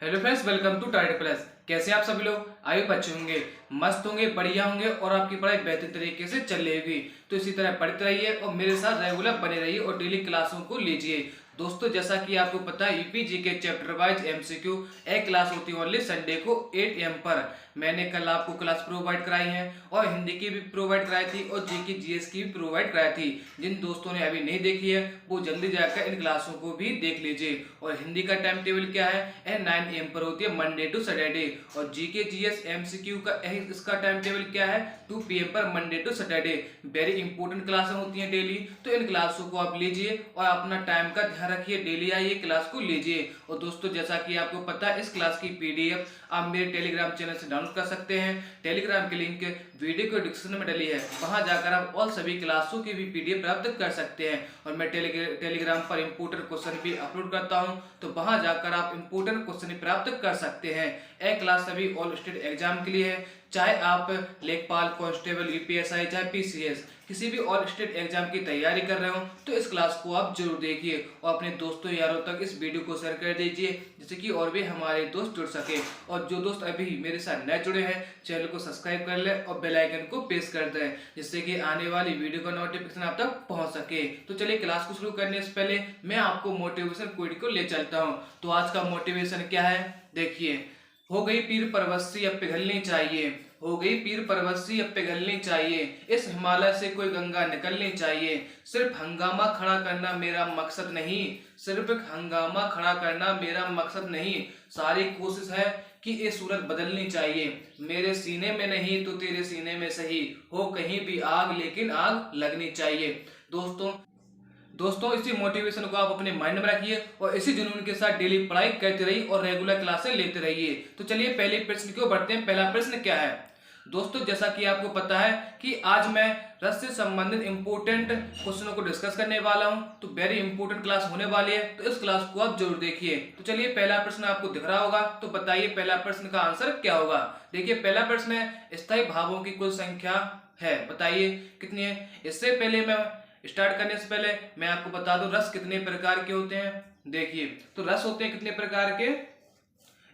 Hello friends, welcome to tide plus. कैसे आप सभी लोग? आयु बच्चे होंगे, मस्त होंगे, बढ़िया होंगे और आपकी पढ़ाई बेहतर तरीके से चल रही होगी। तो इसी तरह पढ़ते रहिए और मेरे साथ रेगुलर बने रहिए और डेली क्लासों को लीजिए। दोस्तों, जैसा कि आपको पता है, यूपीजी के चैप्टर वाइज एमसीक्यू एक क्लास होती है ओनली संडे को 8 AM पर। मैंने कल आपको क्लास प्रोवाइड कराई है और हिंदी की भी प्रोवाइड कराई थी और जीके जीएस की भी प्रोवाइड कराई थी। जिन दोस्तों ने अभी नहीं देखी है वो जल्दी जाकर इन क्लासों को भी देख लीजिए। और हिंदी का टाइम टेबल क्या है, 9 AM पर होती है मंडे टू सैटरडे। और जीके जीएस एमसीक्यू का इसका टाइम टेबल क्या है, 2 PM पर Monday to Saturday. Very important क्लासें होती हैं डेली, तो इन क्लासों को आप लीजिए और अपना टाइम का ध्यान रखिए। डेली आइए, क्लास को लीजिए। और दोस्तों, जैसा कि आपको पता है, इस क्लास की पीडीएफ आप मेरे टेलीग्राम चैनल से डाउनलोड कर सकते हैं। टेलीग्राम की लिंक वीडियो के डिस्क्रिप्शन में डली है, वहां जाकर आप ऑल सभी क्लासों की भी पीडीएफ प्राप्त कर सकते हैं। और मैं टेलीग्राम पर इंपोर्टेंट क्वेश्चन भी अपलोड करता हूं, तो वहां जाकर आप इंपोर्टेंट क्वेश्चन प्राप्त कर सकते हैं। एक क्लास सभी ऑल स्टेट एग्जाम के लिए है, चाहे आप लेखपाल, कांस्टेबल, यूपीएसआई, चाहे पीसीएस, किसी भी ऑल स्टेट एग्जाम की तैयारी कर रहे हो तो इस क्लास को आप जरूर देखिए और अपने दोस्तों यारों तक इस वीडियो को शेयर कर दीजिए, जिससे कि और भी हमारे दोस्त जुड़ सके। और जो दोस्त अभी मेरे साथ नए जुड़े हैं, चैनल को सब्सक्राइब कर ले और बेल आइकन को प्रेस कर दें, जिससे कि आने वाली वीडियो का नोटिफिकेशन आप तक पहुंच सके। तो चलिए, क्लास को शुरू करने से पहले मैं आपको मोटिवेशन क्विज को ले चलता हूँ। तो आज का मोटिवेशन क्या है, देखिए। हो गई पीर परवस्सी अब पिघलनी चाहिए, हो गई पीर परवस्सी अब पिघलनी चाहिए, इस हिमालय से कोई गंगा निकलनी चाहिए। सिर्फ हंगामा खड़ा करना मेरा मकसद नहीं, सिर्फ हंगामा खड़ा करना मेरा मकसद नहीं, सारी कोशिश है कि ये सूरत बदलनी चाहिए। मेरे सीने में नहीं तो तेरे सीने में सही, हो कहीं भी आग लेकिन आग लगनी चाहिए। दोस्तों, इसी मोटिवेशन को आप अपने माइंड में रखिए और इसी जुनून के साथ डेली पढ़ाई करते रहिए और रेगुलर क्लासें लेते रहिए। तो चलिए, पहले प्रश्न की ओर बढ़ते हैं। पहला प्रश्न क्या है दोस्तों, जैसा कि आपको पता है कि आज मैं रस से संबंधित इंपोर्टेंट क्वेश्चनों को डिस्कस करने वाला हूं, तो वेरी इंपोर्टेंट क्लास होने वाली है, तो इस क्लास को आप जरूर देखिए। तो चलिए, पहला प्रश्न आपको दिख रहा होगा, तो बताइए पहला प्रश्न का आंसर क्या होगा। देखिए, पहला प्रश्न है, स्थायी भावों की कुल संख्या है, बताइए कितनी है। इससे पहले मैं स्टार्ट करने से पहले मैं आपको बता दूं रस कितने प्रकार के होते हैं। देखिए, तो रस होते हैं कितने प्रकार के,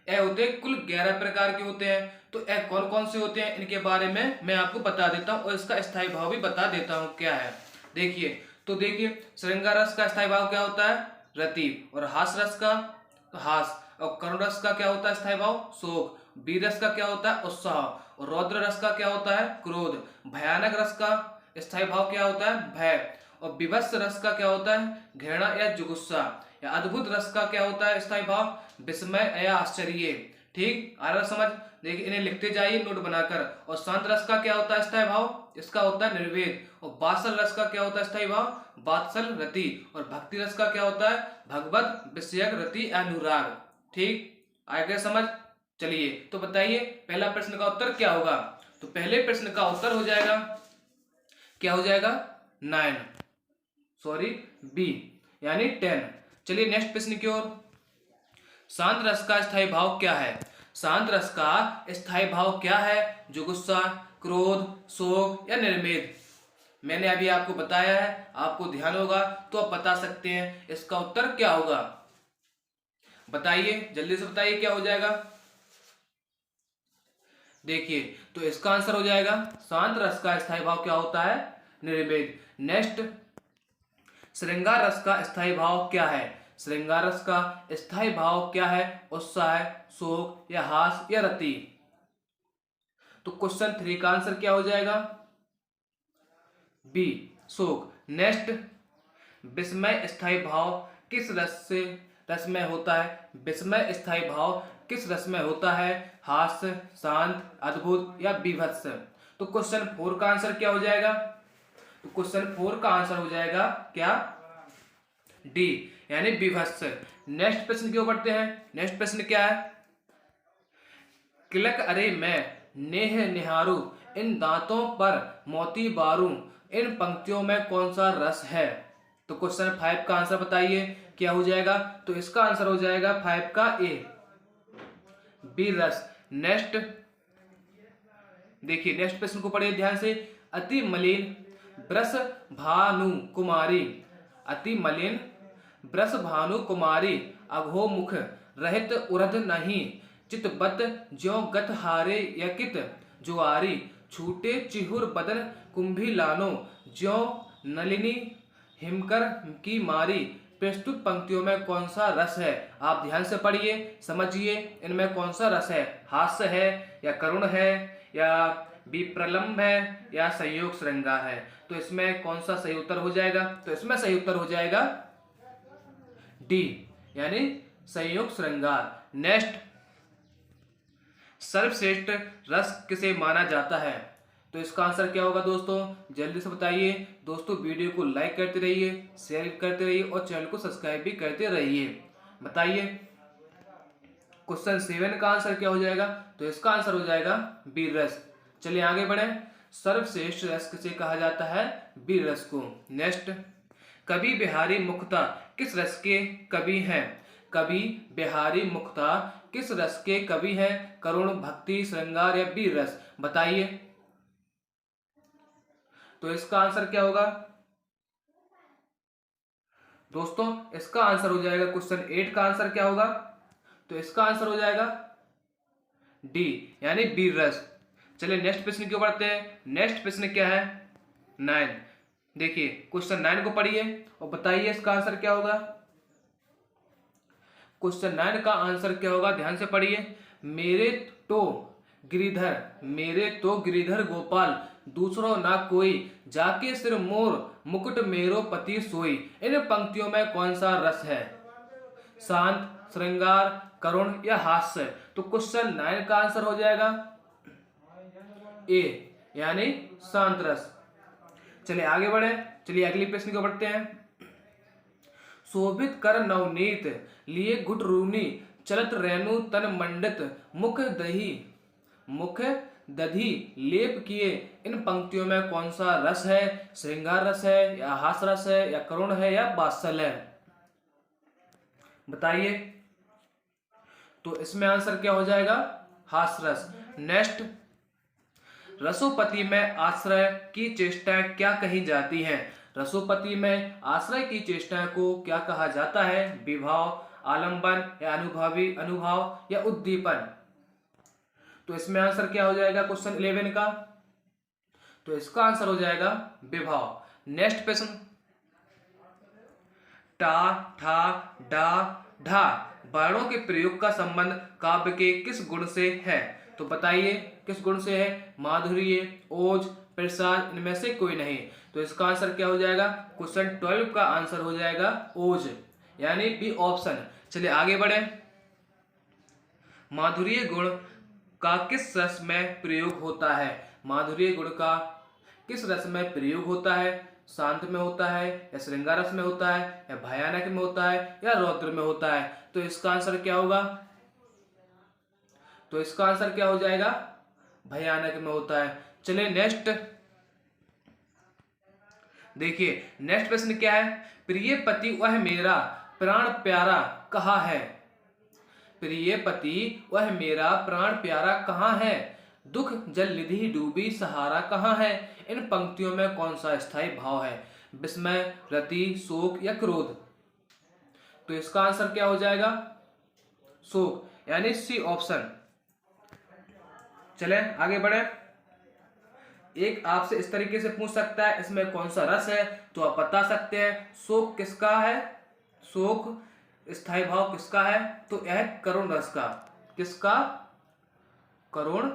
ए होते हैं कुल 11 प्रकार के होते हैं। तो ए कौन कौन से होते हैं, इनके बारे में मैं आपको बता देता हूं और इसका स्थायी भाव भी बता देता हूं क्या है। देखिए, तो देखिए, श्रृंगार रस का स्थायी भाव क्या होता है, रति। और हास रस का हास। और करुण रस का क्या होता है स्थायी भाव, शोक। वीर रस का क्या होता है, उत्साह। और रौद्र रस का क्या होता है, क्रोध। भयानक रस का स्थायी भाव क्या होता है, भय। और विभत्स रस का क्या होता है, घृणा या जुगुस्सा। या अद्भुत रस का क्या होता है स्थायी भाव, विस्मय या आश्चर्य। ठीक, आ रहा समझ। देखिए, इन्हें लिखते जाइए नोट बनाकर। और शांत रस का क्या होता है स्थायी भाव, इसका होता है निर्वेद। और वात्सल रस का क्या होता है स्थायी भाव, वात्सल रति। और भक्ति रस का क्या होता है, भगवत विषयक रति अनुराग। ठीक, आगे समझ। चलिए, तो बताइए पहला प्रश्न का उत्तर क्या होगा। तो पहले प्रश्न का उत्तर हो जाएगा, क्या हो जाएगा, 9, सॉरी बी, यानी 10। चलिए नेक्स्ट प्रश्न की ओर। शांत रस का स्थायी भाव क्या है, शांत रस का स्थायी भाव क्या है, जुगुस्सा, क्रोध, शोक या निर्मेद। मैंने अभी आपको बताया है, आपको ध्यान होगा तो आप बता सकते हैं इसका उत्तर क्या होगा। बताइए, जल्दी से बताइए क्या हो जाएगा। देखिए, तो इसका आंसर हो जाएगा, शांत रस का स्थायी भाव क्या होता है, निर्वेद। नेक्स्ट, श्रृंगार रस का स्थायी भाव क्या है, श्रृंगार रस का स्थायी भाव क्या है, उत्साह, शोक या हास या रति। तो क्वेश्चन 3 का आंसर क्या हो जाएगा, बी, शोक। नेक्स्ट, विस्मय स्थायी भाव किस रस में होता है, विस्मय स्थायी भाव किस रस में होता है, हास्य, शांत, अद्भुत या बीभत्स। तो क्वेश्चन 4 का आंसर क्या हो जाएगा, तो क्वेश्चन 4 का आंसर हो जाएगा क्या, डी, यानी बीभत्स। नेक्स्ट प्रश्न की ओर बढ़ते हैं। नेक्स्ट प्रश्न क्या है, किलक अरे मैं नेह निहारू, इन दांतों पर मोती बारू, इन पंक्तियों में कौन सा रस है। तो क्वेश्चन 5 का आंसर बताइए क्या हो जाएगा। तो इसका आंसर हो जाएगा 5 का ए, बी रस। नेक्स्ट, देखिए नेक्स्ट प्रश्न को पढ़िए ध्यान से। अति मलिन ब्रस भानु कुमारी, अति मलिन ब्रस भानु कुमारी, अघो मुख रहित उरध नहीं, चितबत ज्यों गत हारे यकित जुआरी, छूटे चिहुर बदन कुंभी लानो, ज्यों नलिनी हिमकर की मारी। प्रस्तुत पंक्तियों में कौन सा रस है? आप ध्यान से पढ़िए, समझिए इनमें कौन सा रस है। हास्य है या करुण है या विप्रलंब है या संयोग श्रृंगार है? तो इसमें कौन सा सही उत्तर हो जाएगा? तो इसमें सही उत्तर हो जाएगा डी, यानी संयोग श्रृंगार। नेक्स्ट, सर्वश्रेष्ठ रस किसे माना जाता है? तो इसका आंसर क्या होगा दोस्तों? जल्दी से बताइए दोस्तों। वीडियो को लाइक करते रहिए, शेयर करते रहिए और चैनल को सब्सक्राइब भी करते रहिए। बताइए क्वेश्चन 7 का आंसर क्या हो जाएगा? तो इसका आंसर हो जाएगा वीर रस। चलिए आगे बढ़े। सर्वश्रेष्ठ रस किसे कहा जाता है? वीर रस को। नेक्स्ट, कवि बिहारी मुखता किस रस के कवि हैं? कवि बिहारी मुखता किस रस के कवि हैं? करुण, भक्ति, श्रृंगार या वीर रस? बताइए। तो इसका आंसर क्या होगा दोस्तों? इसका आंसर हो जाएगा क्वेश्चन 8 का आंसर क्या होगा? तो इसका आंसर हो जाएगा डी, यानी वीर रस। चलिए नेक्स्ट प्रश्न क्यों पढ़ते हैं। नेक्स्ट प्रश्न क्या है? 9। देखिए क्वेश्चन 9 को पढ़िए और बताइए इसका आंसर क्या होगा। क्वेश्चन 9 का आंसर क्या होगा? ध्यान से पढ़िए। मेरे तो गिरिधर गोपाल, दूसरो ना कोई, जाके सिर मोर मुकुट मेरो पति सोई। इन पंक्तियों में कौन सा रस है? शांत, श्रृंगार, करुण या हास्य? तो क्वेश्चन 9 का आंसर हो जाएगा ए, यानी शांत रस। चलिए आगे बढ़े। चलिए अगली प्रश्न को पढ़ते हैं। शोभित कर नवनीत लिए घुट रूनी, चलत रेणु तन मंडित, मुख दधी लेप किए। इन पंक्तियों में कौन सा रस है? श्रृंगार रस है या हास रस है या करुण है या वात्सल्य है? बताइए। तो इसमें आंसर क्या हो जाएगा? हास रस। नेक्स्ट, रसोपति में आश्रय की चेष्टा क्या कही जाती है? रसोपति में आश्रय की चेष्टा को क्या कहा जाता है? विभाव, आलंबन या अनुभाव या उद्दीपन? तो इसमें आंसर क्या हो जाएगा क्वेश्चन 11 का? तो इसका आंसर हो जाएगा विभाव। नेक्स्ट प्रश्न, टा, ठा, डा, ढा वर्णों के प्रयोग का संबंध काव्य के किस गुण से है? तो बताइए किस गुण से है? माधुर्य, ओज, प्रसाद, इनमें से कोई नहीं। तो इसका आंसर क्या हो जाएगा? क्वेश्चन 12 का आंसर हो जाएगा ओज, यानी बी ऑप्शन। चलिए आगे बढ़े। माधुर्य गुण का किस रस में प्रयोग होता है? माधुर्य गुण का किस रस में प्रयोग होता है? शांत में होता है या श्रृंगार रस में होता है या भयानक में होता है या रौद्र में होता है? तो इसका आंसर क्या होगा? तो इसका आंसर क्या हो जाएगा? भयानक में होता है। चलिए नेक्स्ट देखिए, नेक्स्ट प्रश्न क्या है? प्रिय पति वह मेरा प्राण प्यारा कहाँ है? प्रिय पति वह मेरा प्राण प्यारा कहाँ है? दुख जल निधि डूबी सहारा कहाँ है? इन पंक्तियों में कौन सा स्थायी भाव है? विस्मय, रति, शोक या क्रोध? तो इसका आंसर क्या हो जाएगा? शोक, यानी सी ऑप्शन। चलें आगे बढ़े। एक आपसे इस तरीके से पूछ सकता है इसमें कौन सा रस है, तो आप बता सकते हैं शोक किसका है? शोक स्थायी भाव किसका है? तो यह करुण रस का। किसका? करुण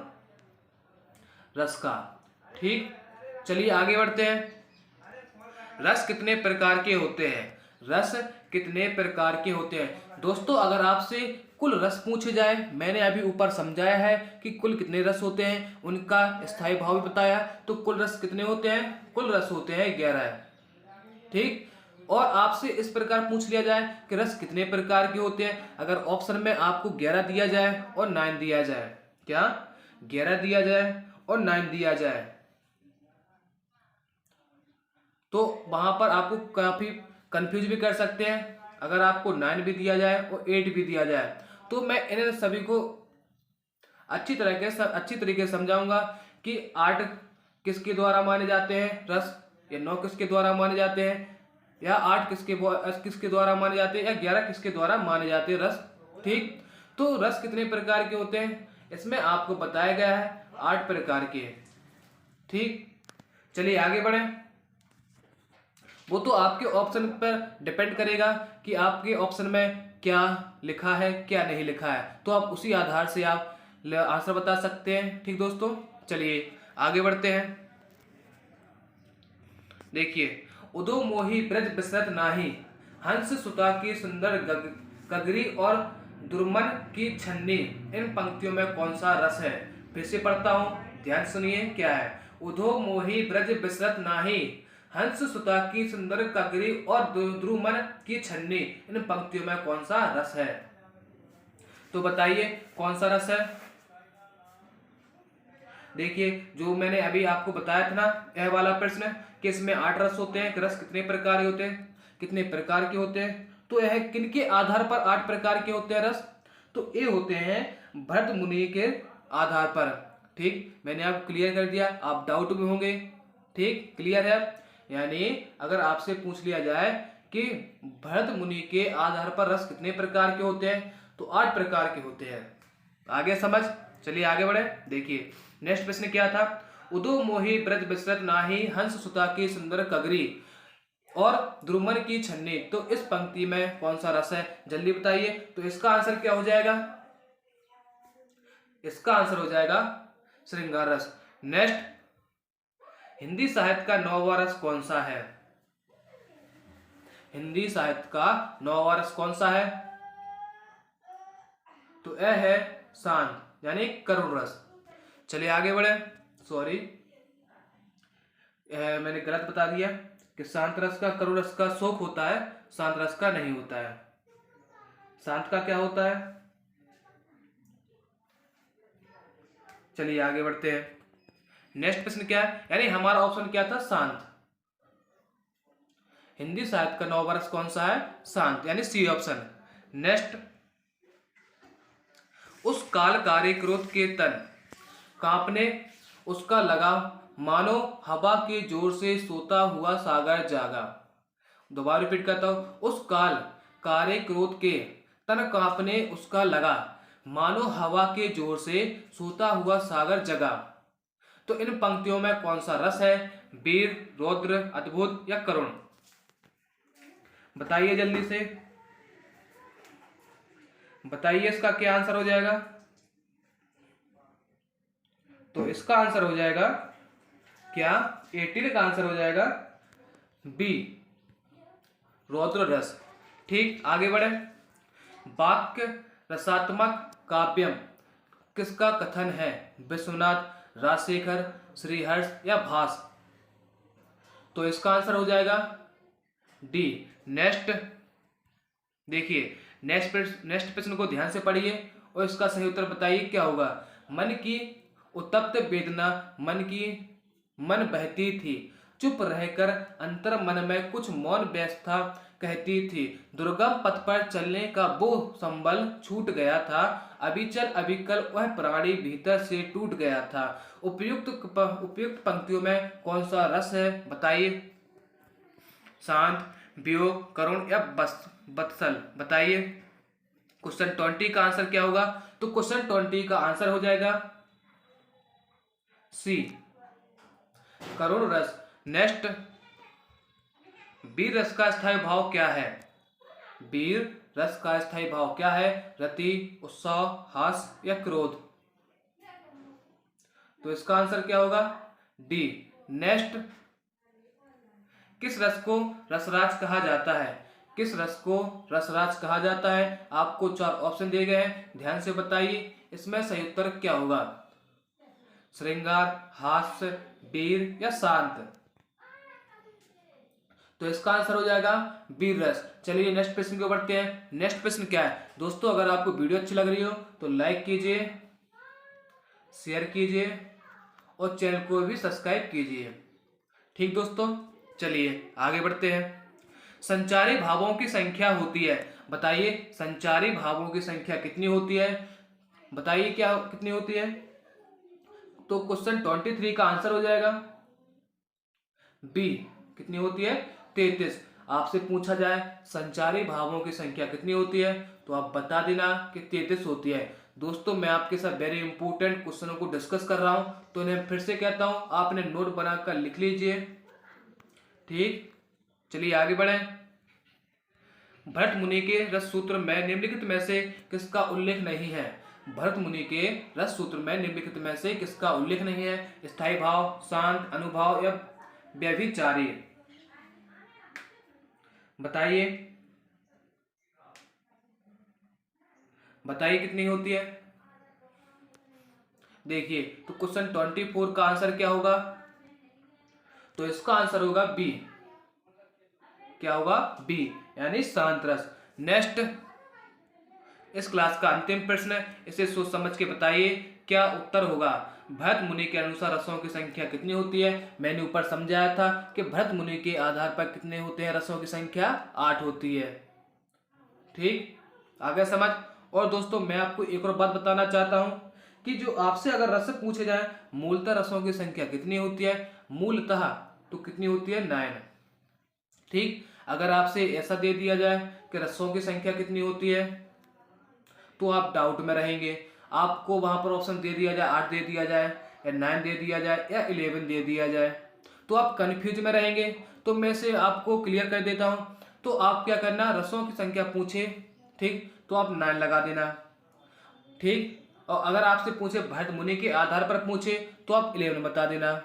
रस का। ठीक, चलिए आगे बढ़ते हैं। रस कितने प्रकार के होते हैं? रस कितने प्रकार के होते हैं? दोस्तों अगर आपसे कुल रस पूछे जाए, मैंने अभी ऊपर समझाया है कि कुल कितने रस होते हैं, उनका स्थायी भाव भी बताया, तो कुल रस कितने होते हैं? कुल रस होते हैं 11। ठीक, और आपसे इस प्रकार पूछ लिया जाए कि रस कितने प्रकार के होते हैं, अगर ऑप्शन में आपको 11 दिया जाए और 9 दिया जाए, क्या 11 दिया जाए और 9 दिया जाए, तो वहां पर आपको काफी कंफ्यूज भी कर सकते हैं। अगर आपको 9 भी दिया जाए और 8 भी दिया जाए, तो मैं इन सभी को अच्छी तरीके से समझाऊंगा कि 8 किसके द्वारा माने जाते हैं रस, या 9 किसके द्वारा माने जाते हैं, या 8 किसके द्वारा माने जाते हैं, या 11 किसके द्वारा माने जाते हैं रस। ठीक, तो रस कितने प्रकार के होते हैं इसमें आपको बताया गया है 8 प्रकार के। ठीक, चलिए आगे बढ़े। वो तो आपके ऑप्शन पर डिपेंड करेगा कि आपके ऑप्शन में क्या लिखा है क्या नहीं लिखा है, तो आप उसी आधार से आप आंसर बता सकते हैं। ठीक दोस्तों, चलिए आगे बढ़ते हैं। देखिए, उदो मोही ब्रज बिसरत नाही, हंस सुता की सुंदर गगरी और दुर्मन की छन्नी, इन पंक्तियों में कौन सा रस है? फिर से पढ़ता हूं, ध्यान सुनिए क्या है। उधो मोही ब्रज बिसरत नाही, हंस सुता की सुंदर गगरी और द्रुमन की छन्नी, इन पंक्तियों में कौन सा रस है? तो बताइए कौन सा रस है। देखिए, जो मैंने अभी आपको बताया था ना, यह वाला प्रश्न कि इसमें 8 रस होते हैं, रस कितने प्रकार के होते हैं, कितने प्रकार के होते हैं, तो यह किनके आधार पर 8 प्रकार के होते हैं रस? तो ये होते हैं भरत मुनि के आधार पर। ठीक, मैंने आपको क्लियर कर दिया, आप डाउट में होंगे। ठीक, क्लियर है। यानी अगर आपसे पूछ लिया जाए कि भरत मुनि के आधार पर रस कितने प्रकार के होते हैं, तो 8 प्रकार के होते हैं। आगे समझ, चलिए आगे बढ़े। देखिए नेक्स्ट प्रश्न क्या था। उदो मोही ब्रज बिसरत नाही, हंस सुता की सुंदर कगरी और द्रुमन की छन्नी, तो इस पंक्ति में कौन सा रस है? जल्दी बताइए। तो इसका आंसर क्या हो जाएगा? इसका आंसर हो जाएगा श्रृंगार रस। नेक्स्ट, हिंदी साहित्य का 9वां रस कौन सा है? हिंदी साहित्य का 9वां रस कौन सा है? तो यह है शांत, यानी करुण रस। चलिए आगे बढ़े। सॉरी, मैंने गलत बता दिया कि शांत रस का करुण रस का शोक होता है, शांत रस का नहीं होता है। शांत का क्या होता है? चलिए आगे बढ़ते हैं। नेक्स्ट प्रश्न क्या है, यानी हमारा ऑप्शन क्या था? शांत। हिंदी साहित्य का 9वां रस कौन सा है? शांत, यानी सी ऑप्शन। नेक्स्ट, उस काल कारे क्रोध के तन कांपने उसका लगा, मानो हवा के जोर से सोता हुआ सागर जागा। दोबारा रिपीट करता हूं। उस काल कारे क्रोध के तन कांपने उसका लगा, मानो हवा के जोर से सोता हुआ सागर जगा। तो इन पंक्तियों में कौन सा रस है? वीर, रौद्र, अद्भुत या करुण? बताइए जल्दी से, बताइए इसका क्या आंसर हो जाएगा। तो इसका आंसर हो जाएगा क्या? 18 का आंसर हो जाएगा बी, रौद्र रस। ठीक, आगे बढ़े। वाक्य रसात्मक काव्यम किसका कथन है? विश्वनाथ, राजशेखर, श्रीहर्ष या भास? तो इसका आंसर हो जाएगा डी। नेक्स्ट, देखिए नेक्स्ट प्रश्न को ध्यान से पढ़िए और इसका सही उत्तर बताइए क्या होगा। मन की उत्तप्त वेदना मन बहती थी, चुप रहकर अंतर मन में कुछ मौन व्यवस्था कहती थी। दुर्गम पथ पर चलने का वो संबल छूट गया था, अविचल अविकल वह प्राणी भीतर से टूट गया था। उपयुक्त पंक्तियों में कौन सा रस है? बताइए। शांत, वियोग, करुण या बत्सल? बताइए। क्वेश्चन 20 का आंसर क्या होगा? तो क्वेश्चन 20 का आंसर हो जाएगा सी, करुण रस। नेक्स्ट, वीर रस का स्थायी भाव क्या है? वीर रस का स्थायी भाव क्या है? रति, उत्साह, हास्य या क्रोध? तो इसका आंसर क्या होगा? डी। नेक्स्ट, किस रस को रसराज कहा जाता है? किस रस को रसराज कहा जाता है? आपको 4 ऑप्शन दिए गए हैं, ध्यान से बताइए इसमें सही उत्तर क्या होगा। श्रृंगार, हास्य, वीर या शांत? तो इसका आंसर हो जाएगा वीर रस। चलिए नेक्स्ट प्रश्न को बढ़ते हैं। नेक्स्ट प्रश्न क्या है दोस्तों? अगर आपको वीडियो अच्छी लग रही हो तो लाइक कीजिए, शेयर कीजिए और चैनल को भी सब्सक्राइब कीजिए। ठीक दोस्तों, चलिए आगे बढ़ते हैं। संचारी भावों की संख्या होती है, बताइए संचारी भावों की संख्या कितनी होती है? बताइए क्या कितनी होती है? तो क्वेश्चन 23 का आंसर हो जाएगा बी, कितनी होती है? 33। आपसे पूछा जाए संचारी भावों की संख्या कितनी होती है तो आप बता देना कि 33 होती है। दोस्तों मैं आपके साथ वेरी इंपॉर्टेंट क्वेश्चनों को डिस्कस कर रहा हूँ, तो इन्हें फिर से कहता हूँ, आपने नोट बनाकर लिख लीजिए। ठीक, चलिए आगे बढ़ें। भरत मुनि के रस सूत्र में निम्नलिखित में से किसका उल्लेख नहीं है? भरत मुनि के रस सूत्र में निम्नलिखित में से किसका उल्लेख नहीं है? स्थायी भाव, शांत, अनुभाव या व्यभिचारी? बताइए बताइए कितनी होती है? देखिए तो क्वेश्चन 24 का आंसर क्या होगा? तो इसका आंसर होगा बी। क्या होगा? बी, यानी शांत रस। नेक्स्ट, इस क्लास का अंतिम प्रश्न, इसे सोच समझ के बताइए क्या उत्तर होगा। भरत मुनि के अनुसार रसों की संख्या कितनी होती है? मैंने ऊपर समझाया था कि भरत मुनि के आधार पर कितने होते हैं रसों की संख्या? 8 होती है। ठीक, आगे समझ। और दोस्तों मैं आपको एक और बात बताना चाहता हूं कि जो आपसे अगर रस पूछे जाए मूलतः रसों की संख्या कितनी होती है, मूलतः तो कितनी होती है? 9। ठीक, अगर आपसे ऐसा दे दिया जाए कि रसों की संख्या कितनी होती है तो आप डाउट में रहेंगे। आपको वहां पर ऑप्शन दे दिया जाए 8 दे दिया जाए या 9 दे दिया जाए या 11 दे दिया जाए तो आप कंफ्यूज में रहेंगे। तो मैं से आपको क्लियर कर देता हूं। तो आप क्या करना, रसों की संख्या पूछे ठीक तो आप 9 लगा देना। ठीक, और अगर आपसे पूछे भरत मुनि के आधार पर पूछे तो आप 11 बता देना।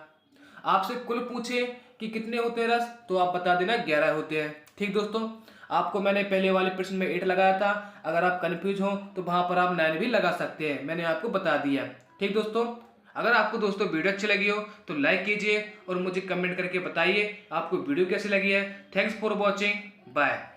आपसे कुल पूछे कि कितने होते हैं रस तो आप बता देना 11 होते हैं। ठीक दोस्तों, आपको मैंने पहले वाले प्रश्न में 8 लगाया था। अगर आप कंफ्यूज हो तो वहां पर आप 9 भी लगा सकते हैं, मैंने आपको बता दिया। ठीक दोस्तों, अगर आपको दोस्तों वीडियो अच्छी लगी हो तो लाइक कीजिए और मुझे कमेंट करके बताइए आपको वीडियो कैसी लगी है। Thanks for watching, bye.